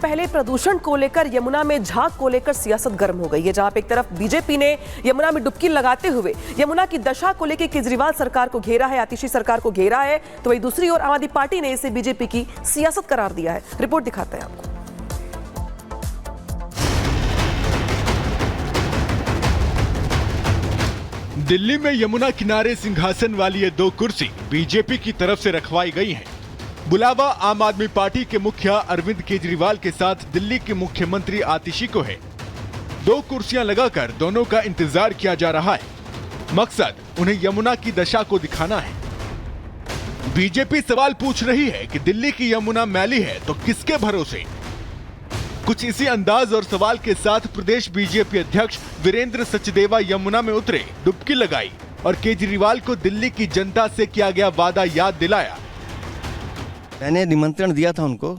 पहले प्रदूषण को लेकर, यमुना में झाग को लेकर सियासत गर्म हो गई है। जहां पे एक तरफ बीजेपी ने यमुना में डुबकी लगाते हुए यमुना की दशा को लेकर केजरीवाल सरकार को घेरा है, आतिशी सरकार को घेरा है, तो वही दूसरी ओर आम आदमी पार्टी ने इसे बीजेपी की सियासत करार दिया है। रिपोर्ट दिखाते हैं आपको। दिल्ली में यमुना किनारे सिंहासन वाली ये 2 कुर्सी बीजेपी की तरफ से रखवाई गई हैं। बुलावा आम आदमी पार्टी के मुखिया अरविंद केजरीवाल के साथ दिल्ली के मुख्यमंत्री आतिशी को है। 2 कुर्सियां लगाकर दोनों का इंतजार किया जा रहा है। मकसद उन्हें यमुना की दशा को दिखाना है। बीजेपी सवाल पूछ रही है कि दिल्ली की यमुना मैली है तो किसके भरोसे। कुछ इसी अंदाज और सवाल के साथ प्रदेश बीजेपी अध्यक्ष वीरेंद्र सचदेवा यमुना में उतरे, डुबकी लगाई और केजरीवाल को दिल्ली की जनता से किया गया वादा याद दिलाया। मैंने निमंत्रण दिया था उनको,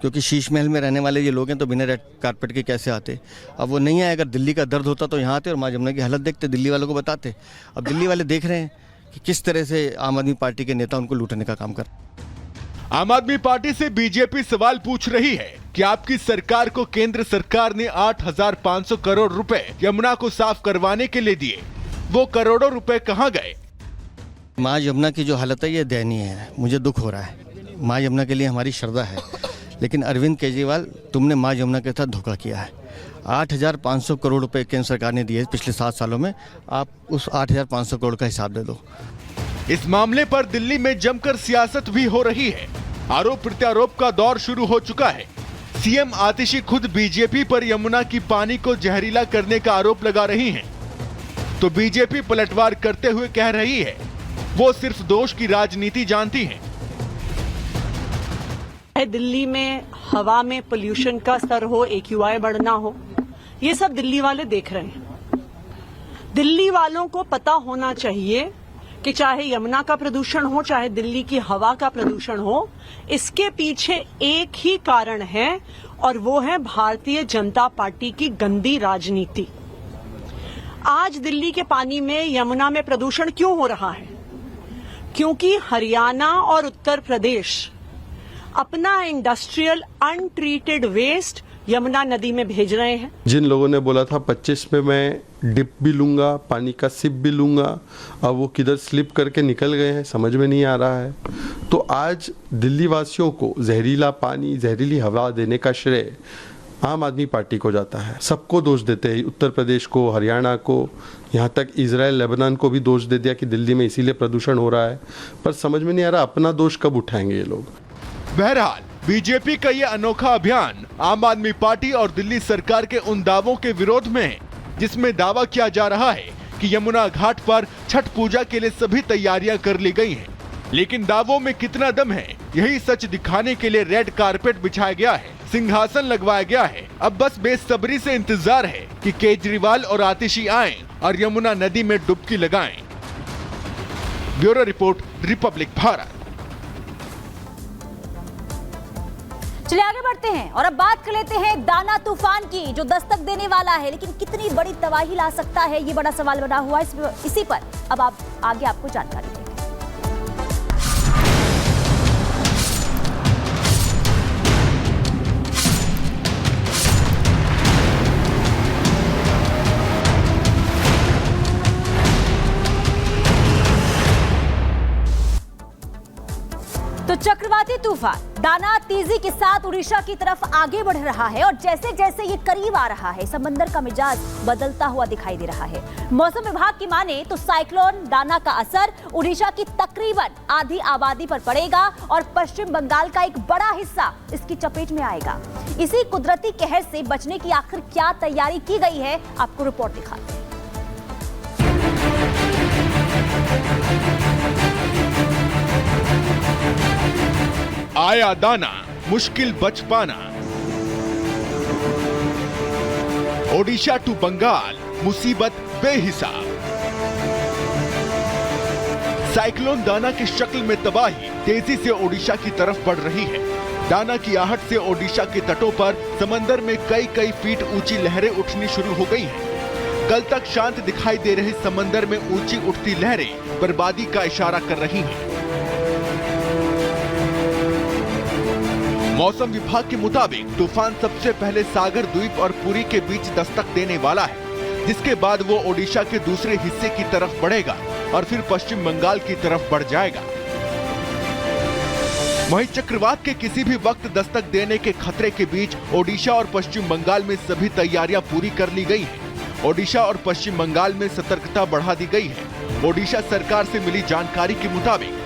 क्योंकि शीश महल में रहने वाले ये लोग हैं तो बिना रेड कारपेट के कैसे आते। अब वो नहीं आए। अगर दिल्ली का दर्द होता तो यहाँ आते और माँ यमुना की हालत देखते, दिल्ली वालों को बताते। अब दिल्ली वाले देख रहे हैं कि किस तरह से आम आदमी पार्टी के नेता उनको लूटने का काम कर। आम आदमी पार्टी से बीजेपी सवाल पूछ रही है कि आपकी सरकार को केंद्र सरकार ने 8,500 करोड़ रुपए यमुना को साफ करवाने के लिए दिए, वो करोड़ों रुपए कहां गए। माँ यमुना की जो हालत है ये दयनीय है। मुझे दुख हो रहा है। माँ यमुना के लिए हमारी श्रद्धा है, लेकिन अरविंद केजरीवाल, तुमने माँ यमुना के साथ धोखा किया है। 8,500 करोड़ रुपए केंद्र सरकार ने दिए पिछले 7 सालों में। आप उस 8,500 करोड़ का हिसाब दे दो। इस मामले पर दिल्ली में जमकर सियासत भी हो रही है। आरोप प्रत्यारोप का दौर शुरू हो चुका है। सीएम आतिशी खुद बीजेपी पर यमुना की पानी को जहरीला करने का आरोप लगा रही हैं। तो बीजेपी पलटवार करते हुए कह रही है वो सिर्फ दोष की राजनीति जानती हैं। दिल्ली में हवा में पोल्यूशन का स्तर हो, AQI बढ़ना हो, ये सब दिल्ली वाले देख रहे हैं। दिल्ली वालों को पता होना चाहिए कि चाहे यमुना का प्रदूषण हो, चाहे दिल्ली की हवा का प्रदूषण हो, इसके पीछे एक ही कारण है और वो है भारतीय जनता पार्टी की गंदी राजनीति। आज दिल्ली के पानी में, यमुना में प्रदूषण क्यों हो रहा है? क्योंकि हरियाणा और उत्तर प्रदेश अपना इंडस्ट्रियल अनट्रीटेड वेस्ट यमुना नदी में भेज रहे हैं। जिन लोगों ने बोला था 25 में मैं डिप भी लूंगा, पानी का सिप भी लूंगा, अब वो किधर स्लिप करके निकल गए हैं समझ में नहीं आ रहा है। तो आज दिल्ली वासियों को जहरीला पानी, जहरीली हवा देने का श्रेय आम आदमी पार्टी को जाता है। सबको दोष देते हैं, उत्तर प्रदेश को, हरियाणा को, यहाँ तक इजराइल, लेबनान को भी दोष दे दिया कि दिल्ली में इसीलिए प्रदूषण हो रहा है। पर समझ में नहीं आ रहा अपना दोष कब उठाएंगे ये लोग। बहरहाल बीजेपी का ये अनोखा अभियान आम आदमी पार्टी और दिल्ली सरकार के उन दावों के विरोध में है जिसमें दावा किया जा रहा है कि यमुना घाट पर छठ पूजा के लिए सभी तैयारियां कर ली गई हैं। लेकिन दावों में कितना दम है, यही सच दिखाने के लिए रेड कारपेट बिछाया गया है, सिंहासन लगवाया गया है। अब बस बेसब्री से इंतजार है कि केजरीवाल और आतिशी आएं और यमुना नदी में डुबकी लगाएं। Bureau report, Republic Bharat. चलिए आगे बढ़ते हैं और अब बात कर लेते हैं दाना तूफान की, जो दस्तक देने वाला है, लेकिन कितनी बड़ी तबाही ला सकता है, ये बड़ा सवाल बना हुआ है। इसी पर अब आप आगे आपको जानकारी देंगे। तो चक्रवाती तूफान दाना तेजी के साथ उड़ीसा की तरफ आगे बढ़ रहा है और जैसे जैसे ये करीब आ रहा है, समंदर का मिजाज बदलता हुआ दिखाई दे रहा है। मौसम विभाग की माने तो साइक्लोन दाना का असर उड़ीसा की तकरीबन आधी आबादी पर पड़ेगा और पश्चिम बंगाल का एक बड़ा हिस्सा इसकी चपेट में आएगा। इसी कुदरती कहर से बचने की आखिर क्या तैयारी की गई है, आपको रिपोर्ट दिखाते हैं। आया दाना, मुश्किल बच पाना। ओडिशा टू बंगाल, मुसीबत बेहिसाब। साइक्लोन दाना की शक्ल में तबाही तेजी से ओडिशा की तरफ बढ़ रही है। दाना की आहट से ओडिशा के तटों पर समंदर में कई फीट ऊंची लहरें उठनी शुरू हो गई हैं। कल तक शांत दिखाई दे रहे समंदर में ऊंची उठती लहरें बर्बादी का इशारा कर रही हैं। मौसम विभाग के मुताबिक तूफान सबसे पहले सागर द्वीप और पुरी के बीच दस्तक देने वाला है, जिसके बाद वो ओडिशा के दूसरे हिस्से की तरफ बढ़ेगा और फिर पश्चिम बंगाल की तरफ बढ़ जाएगा। वहीं चक्रवात के किसी भी वक्त दस्तक देने के खतरे के बीच ओडिशा और पश्चिम बंगाल में सभी तैयारियां पूरी कर ली गई हैं। ओडिशा और पश्चिम बंगाल में सतर्कता बढ़ा दी गई है। ओडिशा सरकार से मिली जानकारी के मुताबिक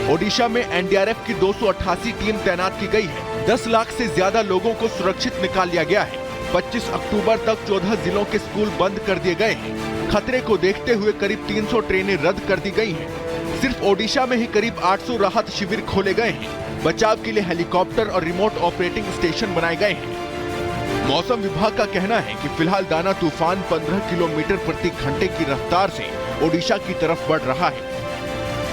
ओडिशा में एनडीआरएफ की 288 टीम तैनात की गई है। 10 लाख से ज्यादा लोगों को सुरक्षित निकाल लिया गया है। 25 अक्टूबर तक 14 जिलों के स्कूल बंद कर दिए गए हैं। खतरे को देखते हुए करीब 300 ट्रेनें रद्द कर दी गई हैं। सिर्फ ओडिशा में ही करीब 800 राहत शिविर खोले गए हैं। बचाव के लिए हेलीकॉप्टर और रिमोट ऑपरेटिंग स्टेशन बनाए गए हैं। मौसम विभाग का कहना है कि फिलहाल दाना तूफान 15 किलोमीटर प्रति घंटे की रफ्तार से ओडिशा की तरफ बढ़ रहा है,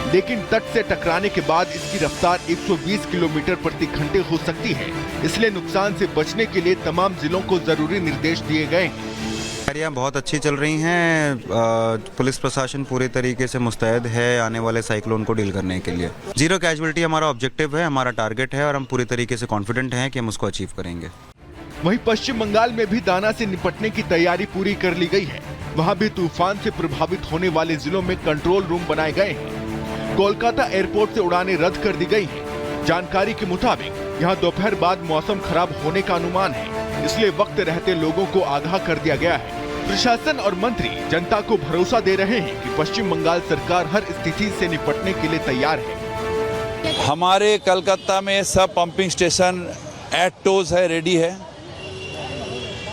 लेकिन तट से टकराने के बाद इसकी रफ्तार 120 किलोमीटर प्रति घंटे हो सकती है। इसलिए नुकसान से बचने के लिए तमाम जिलों को जरूरी निर्देश दिए गए हैं। तैयारियां बहुत अच्छी चल रही हैं। पुलिस प्रशासन पूरे तरीके से मुस्तैद है आने वाले साइक्लोन को डील करने के लिए। 0 कैजुअलिटी हमारा ऑब्जेक्टिव है, हमारा टारगेट है और हम पूरी तरीके से कॉन्फिडेंट हैं कि हम उसको अचीव करेंगे। वहीं पश्चिम बंगाल में भी दाना से निपटने की तैयारी पूरी कर ली गई है। वहां भी तूफान से प्रभावित होने वाले जिलों में कंट्रोल रूम बनाए गए हैं। कोलकाता एयरपोर्ट से उड़ानें रद्द कर दी गई हैं। जानकारी के मुताबिक यहां दोपहर बाद मौसम खराब होने का अनुमान है, इसलिए वक्त रहते लोगों को आगाह कर दिया गया है। प्रशासन और मंत्री जनता को भरोसा दे रहे हैं कि पश्चिम बंगाल सरकार हर स्थिति से निपटने के लिए तैयार है। हमारे कलकत्ता में सब पंपिंग स्टेशन एट टोज है, रेडी है।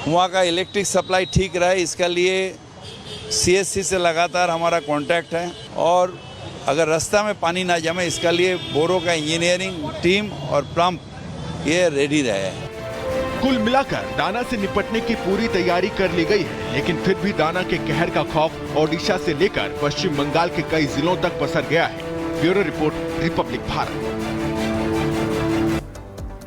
वहाँ का इलेक्ट्रिक सप्लाई ठीक रहे, इसके लिए सीएससी से लगातार हमारा कांटेक्ट है और अगर रास्ता में पानी ना जमे इसके लिए बोरो का इंजीनियरिंग टीम और पंप ये रेडी रहे। कुल मिलाकर दाना से निपटने की पूरी तैयारी कर ली गई है, लेकिन फिर भी दाना के कहर का खौफ ओडिशा से लेकर पश्चिम बंगाल के कई जिलों तक पसर गया है। Bureau report, Republic Bharat.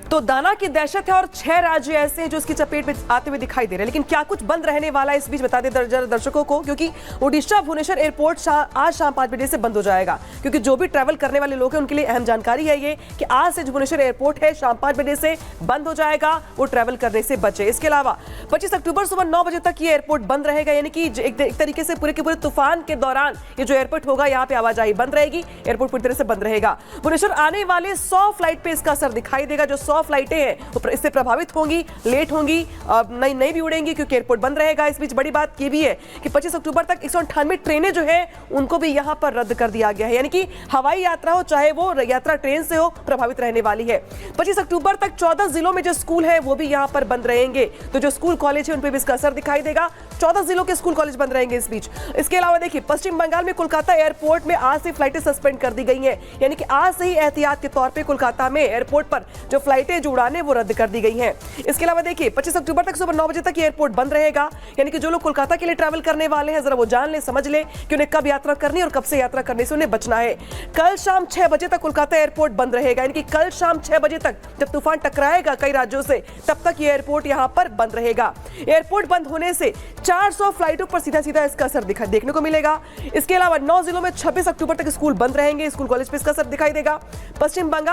तो दाना की दहशत है और 6 राज्य ऐसे हैं जो इसकी चपेट में आते हुए दिखाई दे रहे हैं, लेकिन क्या कुछ बंद रहने वाला है इस बीच बता दें दर्शकों को, क्योंकि ओडिशा भुवनेश्वर एयरपोर्ट आज शाम 5 बजे से बंद हो जाएगा। क्योंकि जो भी ट्रैवल करने वाले लोग हैं उनके लिए अहम जानकारी है ये कि आज से भुवनेश्वर एयरपोर्ट है शाम 5 बजे से बंद हो जाएगा, वो ट्रैवल करने से बचे। इसके अलावा 25 अक्टूबर सुबह 9 बजे तक ये एयरपोर्ट बंद रहेगा, यानी कि एक तरीके से पूरे के पूरे तूफान के दौरान ये जो एयरपोर्ट होगा यहाँ पे आवाजाही बंद रहेगी, एयरपोर्ट पूरी तरह से बंद रहेगा। भुवनेश्वर आने वाले 100 फ्लाइट पे इसका असर दिखाई देगा। जो 100 फ्लाइटें हैं इससे प्रभावित होंगी, लेट होंगी, नहीं भी उड़ेंगी क्योंकि एयरपोर्ट बंद रहेगा। इस बीच बड़ी बात ये भी है कि 25 अक्टूबर तक 198 ट्रेनें जो है उनको भी यहां पर रद्द कर दिया गया है, यानी कि हवाई यात्रा हो चाहे वो यात्रा ट्रेन से हो, प्रभावित रहने वाली है। 25 अक्टूबर तक 14 जिलों में जो स्कूल है वो भी यहां पर बंद रहेंगे। तो जो स्कूल कॉलेज है उन पर भी इसका असर दिखाई देगा। 14 जिलों के स्कूल कॉलेज बंद रहेंगे इस बीच। इसके अलावा देखिए पश्चिम बंगाल में कोलकाता एयरपोर्ट में आज से फ्लाइटें सस्पेंड कर दी गई हैं, यानी कि आज से ही एहतियात के तौर पर कोलकाता में एयरपोर्ट पर जो फ्लाइटें जो उड़ाने वो रद्द कर दी गई हैं। इसके अलावा देखिए 25 अक्टूबर तक सुबह 9 बजे तक एयरपोर्ट बंद रहेगा, यानी कि जो लोग कोलकाता के लिए ट्रैवल करने वाले हैं जरा वो जान ले, समझ ले कि उन्हें कब यात्रा करनी है और कब से यात्रा करने से उन्हें बचना है। कल शाम 6 बजे तक कोलकाता एयरपोर्ट बंद रहेगा, यानी कि कल शाम 6 बजे तक जब तूफान टकराएगा कई राज्यों से तब तक ये एयरपोर्ट यहां पर बंद रहेगा। एयरपोर्ट बंद होने से 400 फ्लाइटों पर सीधा सीधा इसका असर देखने को मिलेगा। इसके अलावा 9 जिलों में 26 अक्टूबर तक स्कूल बंद रहेंगे, स्कूल कॉलेज पर इसका असर दिखाई देगा। पश्चिम बंगाल